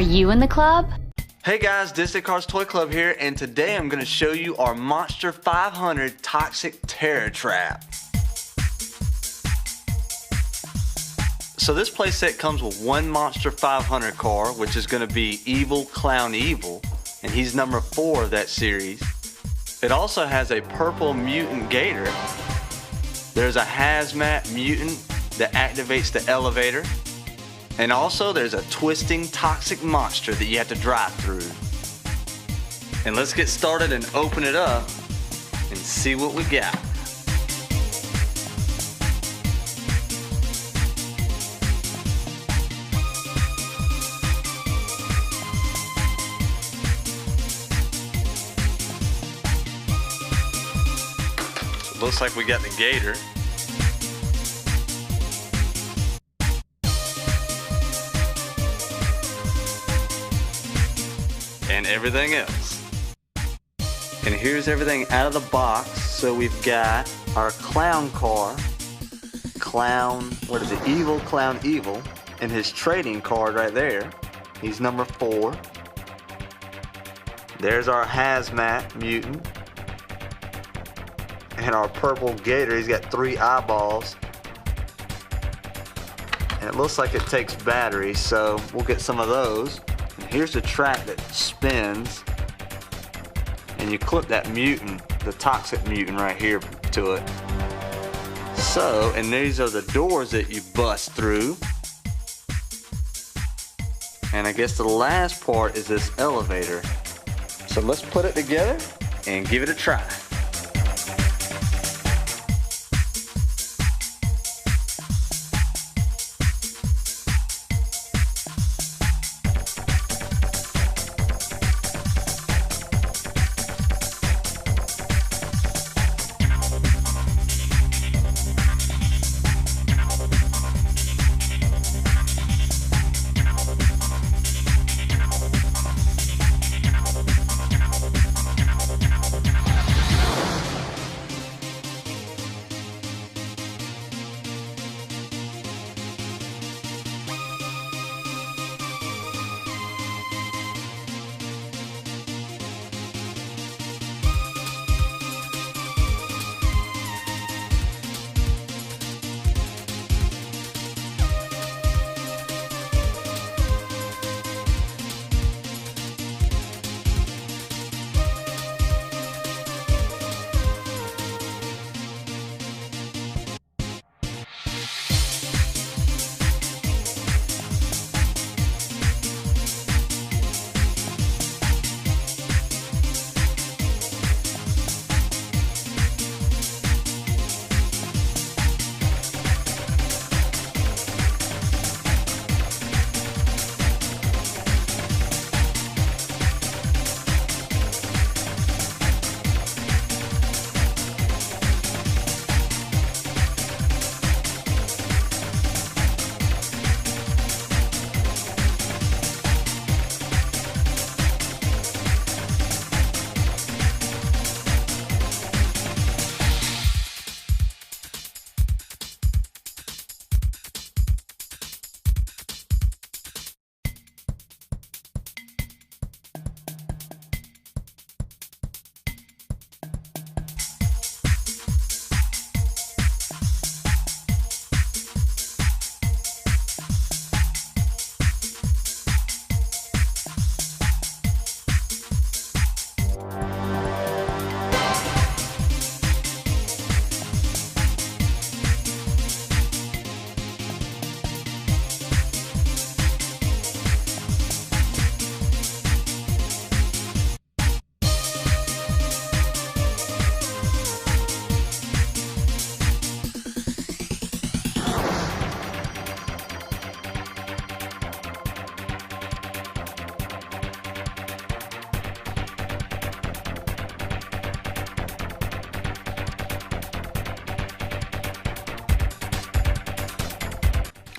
you in the club? Hey guys, Disney Cars Toy Club here, and today I'm going to show you our Monster 500 Toxic Terror Trap. So this playset comes with one Monster 500 car, which is going to be Evil Clown Evil, and he's number 4 of that series. It also has a purple mutant gator. There's a hazmat mutant that activates the elevator. And also there's a twisting toxic monster that you have to drive through. And let's get started and open it up and see what we got. So looks like we got the gator. And everything else. And here's everything out of the box. So we've got our clown car, Evil Clown Evil, and his trading card right there. He's number 4. There's our hazmat mutant. And our purple gator, he's got 3 eyeballs. And it looks like it takes batteries, so we'll get some of those. Here's the track that spins, and you clip that mutant, the toxic mutant right here to it. So, and these are the doors that you bust through. And I guess the last part is this elevator. So let's put it together and give it a try.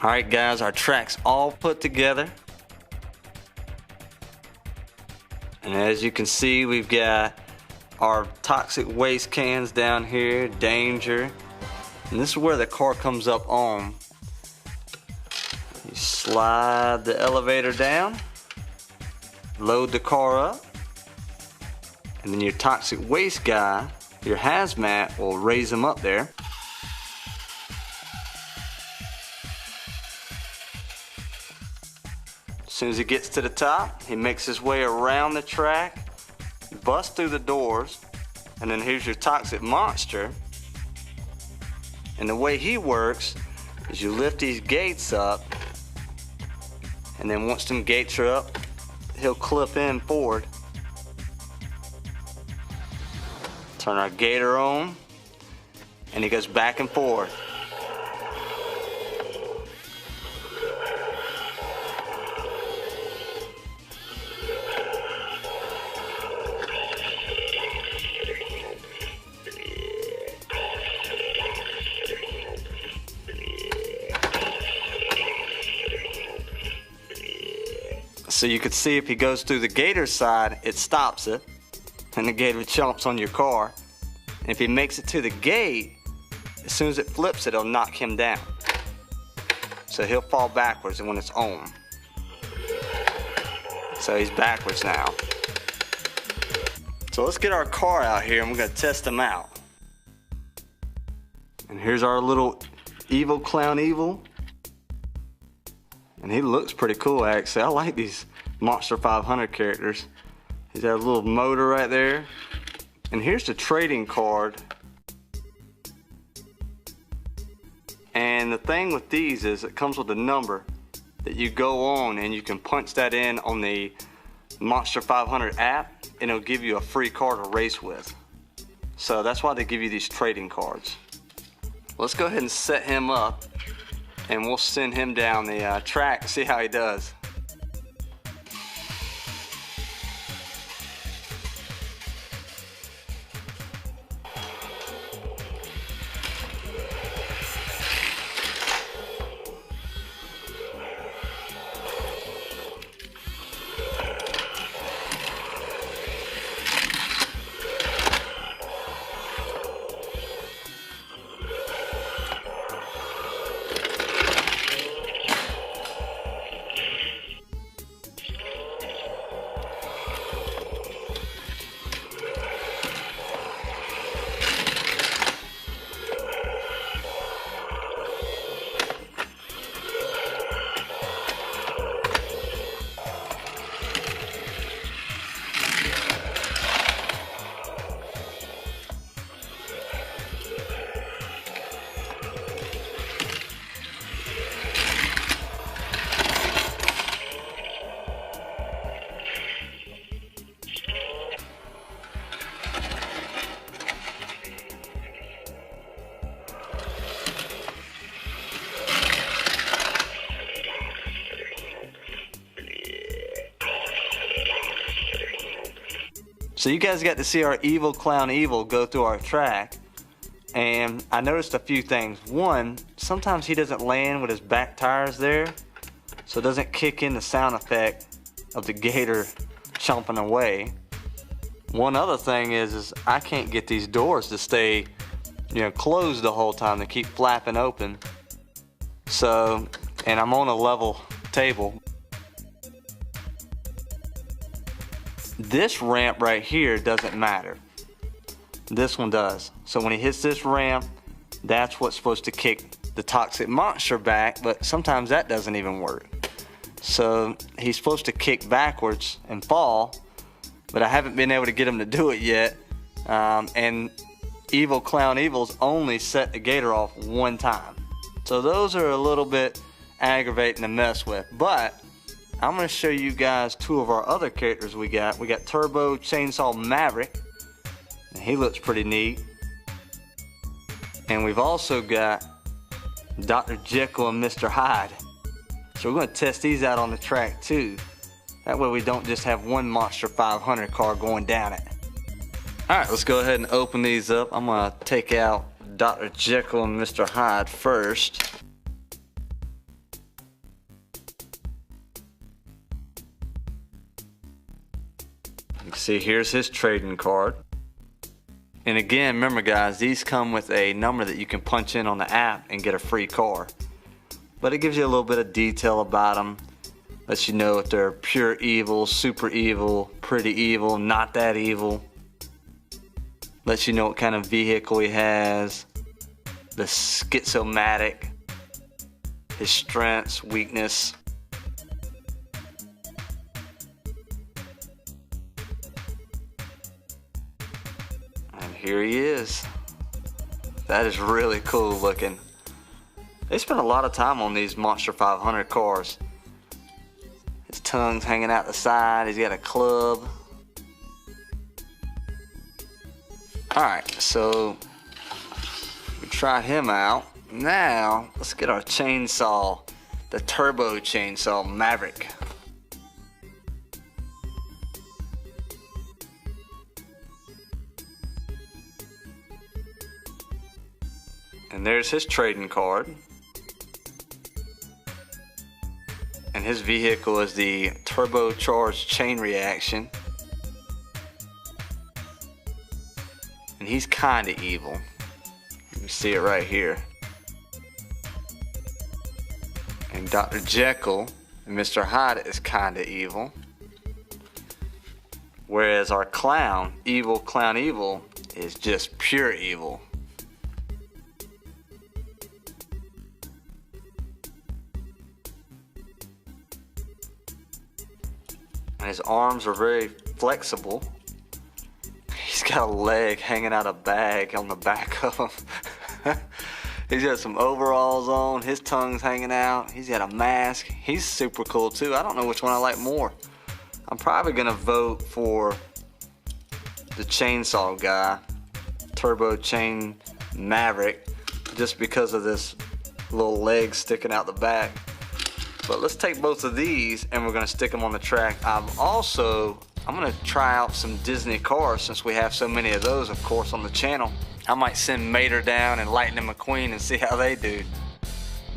Alright guys, our track's all put together. And as you can see, we've got our toxic waste cans down here, danger. And this is where the car comes up on. You slide the elevator down, load the car up, and then your toxic waste guy, your hazmat, will raise him up there. As soon as he gets to the top, he makes his way around the track, busts through the doors, and then here's your toxic monster. And the way he works is you lift these gates up, and then once them gates are up, he'll clip in forward. Turn our gator on, and he goes back and forth. So you can see if he goes through the gator side, it stops it, and the gator chomps on your car. And if he makes it to the gate, as soon as it flips it, it'll knock him down. So he'll fall backwards when it's on. So he's backwards now. So let's get our car out here and we're gonna test him out. And here's our little evil clown evil. And he looks pretty cool actually. I like these Monster 500 characters. He's got a little motor right there. And here's the trading card. And the thing with these is it comes with a number that you go on and you can punch that in on the Monster 500 app and it'll give you a free car to race with. So that's why they give you these trading cards. Let's go ahead and set him up and we'll send him down the track to see how he does. So you guys got to see our evil clown evil go through our track, and I noticed a few things. One, sometimes he doesn't land with his back tires there, so it doesn't kick in the sound effect of the gator chomping away. One other thing is I can't get these doors to stay, closed the whole time. They keep flapping open. So, and I'm on a level table. This ramp right here doesn't matter. This one does. So when he hits this ramp, that's what's supposed to kick the toxic monster back, but sometimes that doesn't even work. So he's supposed to kick backwards and fall, but I haven't been able to get him to do it yet. And Evil Clown Evil's only set the gator off one time. So those are a little bit aggravating to mess with, but I'm going to show you guys two of our other characters we got. We got Turbo Chainsaw Maverick, and he looks pretty neat. And we've also got Dr. Jekyll and Mr. Hyde. So we're going to test these out on the track too. That way we don't just have one Monster 500 car going down it. Alright, let's go ahead and open these up. I'm going to take out Dr. Jekyll and Mr. Hyde first. You can see here's his trading card. And again, remember guys, these come with a number that you can punch in on the app and get a free car. But it gives you a little bit of detail about them. Lets you know if they're pure evil, super evil, pretty evil, not that evil. Lets you know what kind of vehicle he has, the schizomatic, his strengths, weakness. And here he is. That is really cool looking. They spent a lot of time on these Monster 500 cars. His tongue's hanging out the side. He's got a club. Alright, so we tried him out. Now, let's get our chainsaw, the turbo chainsaw Maverick. And there's his trading card. And his vehicle is the turbocharged chain reaction. And he's kinda evil. You can see it right here. And Dr. Jekyll and Mr. Hyde is kinda evil. Whereas our clown, Clown Evil, is just pure evil. And his arms are very flexible. He's got a leg hanging out a bag on the back of him. He's got some overalls on. His tongue's hanging out. He's got a mask. He's super cool too. I don't know which one I like more. I'm probably gonna vote for the chainsaw guy, Turbo Chain Maverick, just because of this little leg sticking out the back. But let's take both of these and we're gonna stick them on the track. I'm gonna try out some Disney cars since we have so many of those, of course, on the channel. I might send Mater down and Lightning McQueen and see how they do.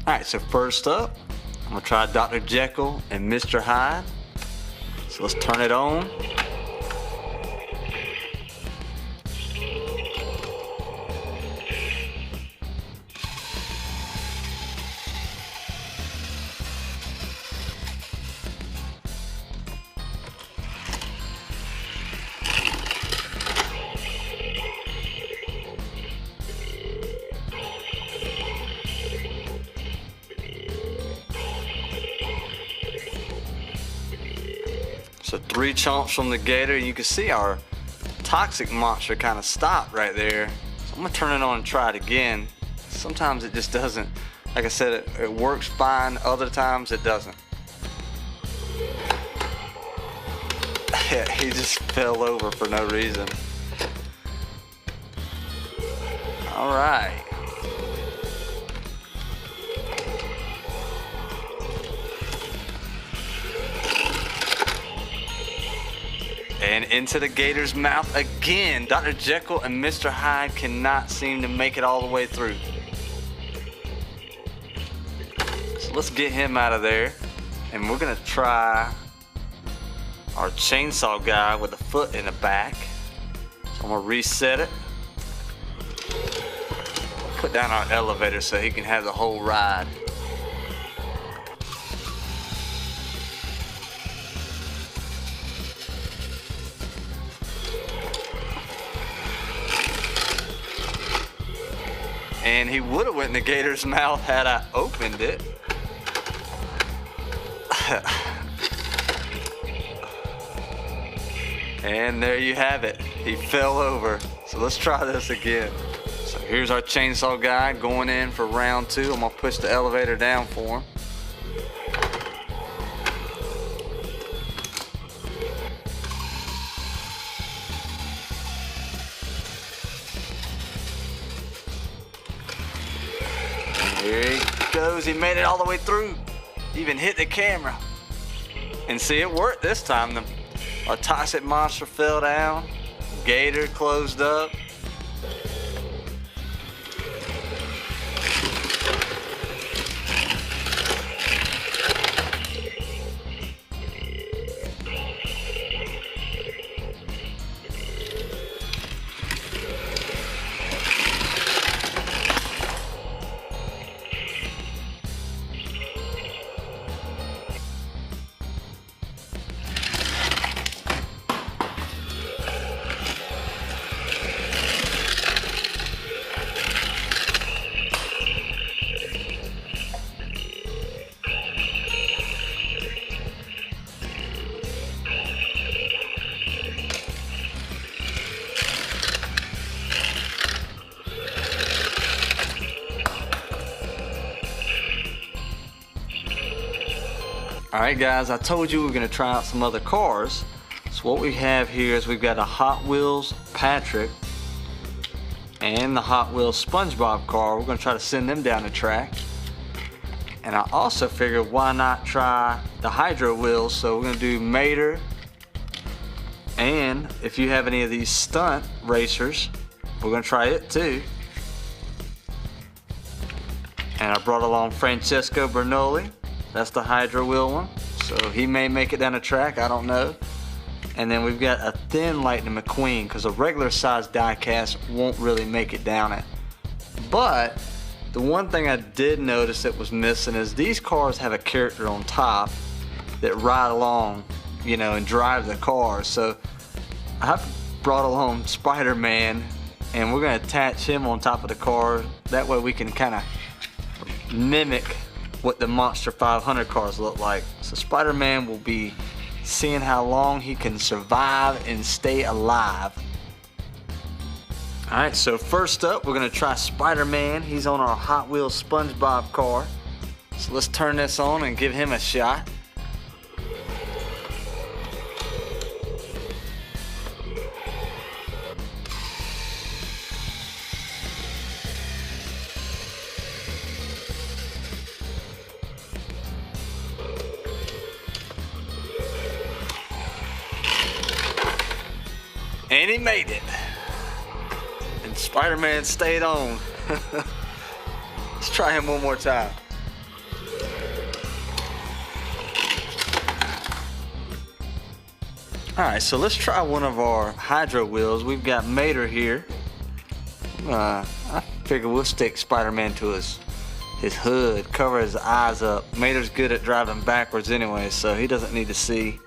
Alright, so first up, I'm gonna try Dr. Jekyll and Mr. Hyde. So let's turn it on. So 3 chomps from the gator. You can see our toxic monster kind of stopped right there. So I'm gonna turn it on and try it again. Sometimes it just doesn't. Like I said, it works fine. Other times it doesn't. Yeah, he just fell over for no reason. All right. And into the gator's mouth again. Dr. Jekyll and Mr. Hyde cannot seem to make it all the way through. So let's get him out of there. And we're gonna try our chainsaw guy with a foot in the back. So I'm gonna reset it. Put down our elevator so he can have the whole ride. And he would have went in the gator's mouth had I opened it. And there you have it. He fell over. So let's try this again. So here's our chainsaw guy going in for round 2. I'm gonna push the elevator down for him. Here he goes. He made it all the way through. Even hit the camera. And see, it worked this time. Our toxic monster fell down. Gator closed up. Alright guys, I told you we were going to try out some other cars. So what we have here is we've got a Hot Wheels Patrick and the Hot Wheels SpongeBob car. We're going to try to send them down the track. And I also figured why not try the Hydro Wheels. So we're going to do Mater. And if you have any of these stunt racers, we're going to try it too. And I brought along Francesco Bernoulli. That's the Hydro Wheel one. So he may make it down the track, I don't know. And then we've got a thin Lightning McQueen because a regular size diecast won't really make it down it. But the one thing I did notice that was missing is these cars have a character on top that ride along, you know, and drive the cars. So I've brought along Spiderman and we're going to attach him on top of the car. That way we can kind of mimic what the Monster 500 cars look like. So Spider-Man will be seeing how long he can survive and stay alive. Alright, so first up we're going to try Spider-Man. He's on our Hot Wheels SpongeBob car. So let's turn this on and give him a shot. And he made it. And Spider-Man stayed on. Let's try him one more time. Alright, so let's try one of our Hydro Wheels. We've got Mater here. I figure we'll stick Spider-Man to his hood, cover his eyes up. Mater's good at driving backwards anyway, so he doesn't need to see.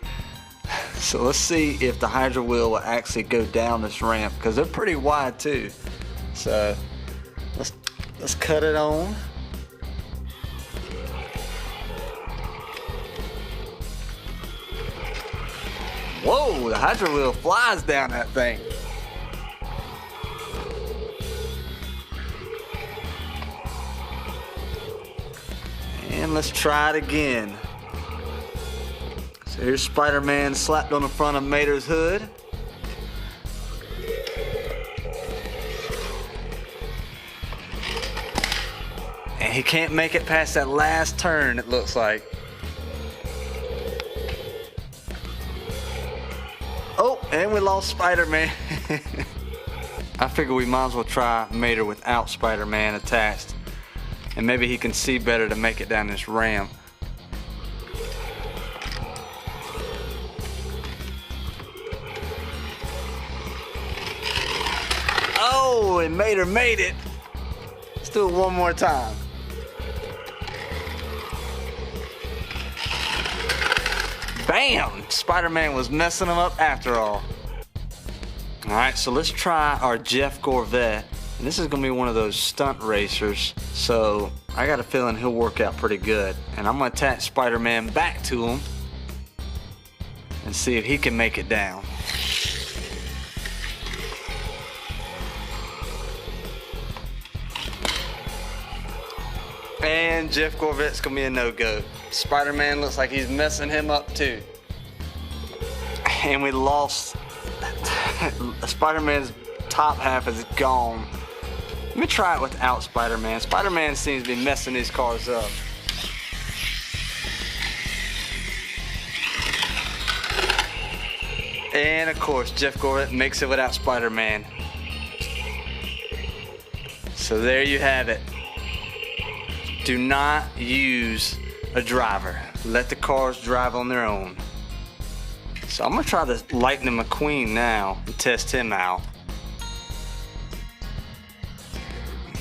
So let's see if the Hydro Wheel will actually go down this ramp because they're pretty wide too. So let's cut it on. Whoa, the Hydro Wheel flies down that thing. And let's try it again. So here's Spider-Man slapped on the front of Mater's hood. And he can't make it past that last turn, it looks like. Oh, and we lost Spider-Man. I figure we might as well try Mater without Spider-Man attached. And maybe he can see better to make it down this ramp. Oh, and Mater made it. Let's do it one more time. Bam! Spider-Man was messing him up after all. Alright, so let's try our Jeff Corvette. And this is going to be one of those stunt racers. So I got a feeling he'll work out pretty good. And I'm going to attach Spider-Man back to him and see if he can make it down. And Jeff Corvette's gonna be a no-go. Spider-Man looks like he's messing him up too. And we lost. Spider-Man's top half is gone. Let me try it without Spider-Man. Spider-Man seems to be messing these cars up. And of course, Jeff Corvette makes it without Spider-Man. So there you have it. Do not use a driver. Let the cars drive on their own. So I'm gonna try the Lightning McQueen now and test him out.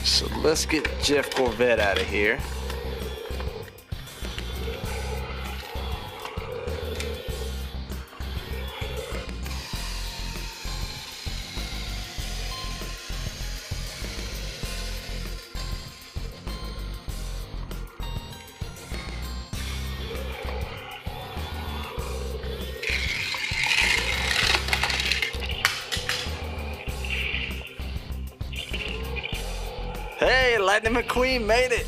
So let's get Jeff Corvette out of here. Hey, Lightning McQueen made it.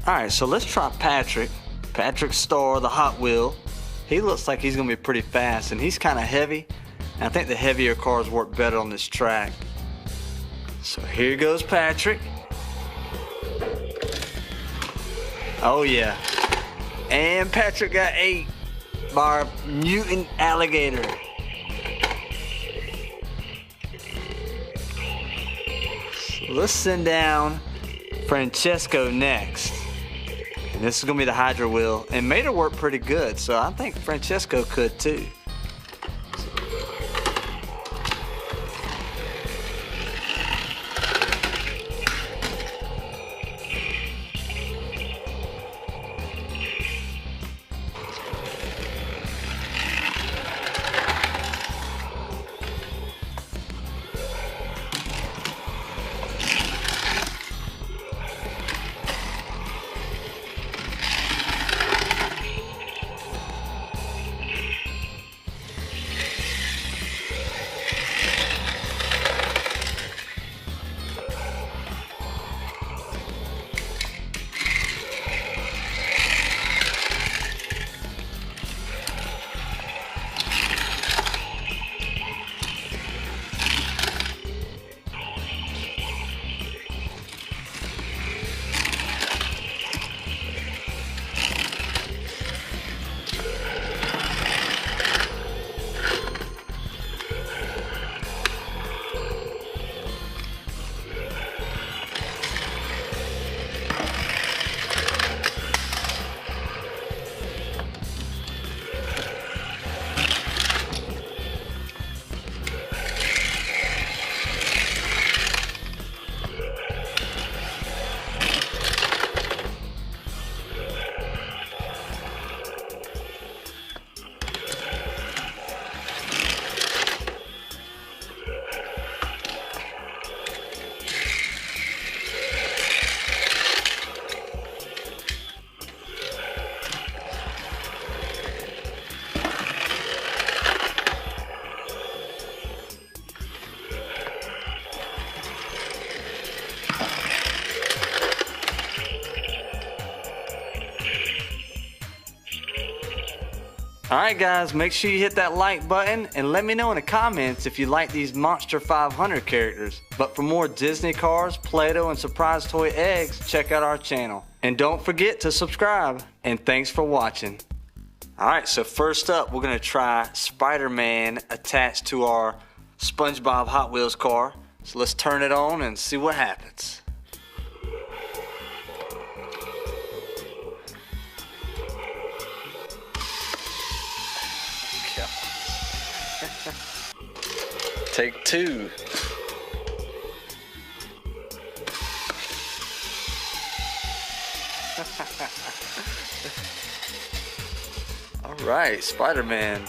All right, so let's try Patrick. Patrick Star, the Hot Wheel. He looks like he's gonna be pretty fast, and he's kind of heavy. And I think the heavier cars work better on this track. So here goes Patrick. Oh yeah. And Patrick got 8 by our mutant alligator. So let's send down Francesco next. And this is gonna be the Hydra wheel. And made her work pretty good, so I think Francesco could too. Alright guys, make sure you hit that like button and let me know in the comments if you like these Monster 500 characters. But for more Disney cars, Play-Doh, and surprise toy eggs, check out our channel. And don't forget to subscribe. And thanks for watching. Alright, so first up we're going to try Spider-Man attached to our SpongeBob Hot Wheels car. So let's turn it on and see what happens. Take 2. All right, Spider-Man.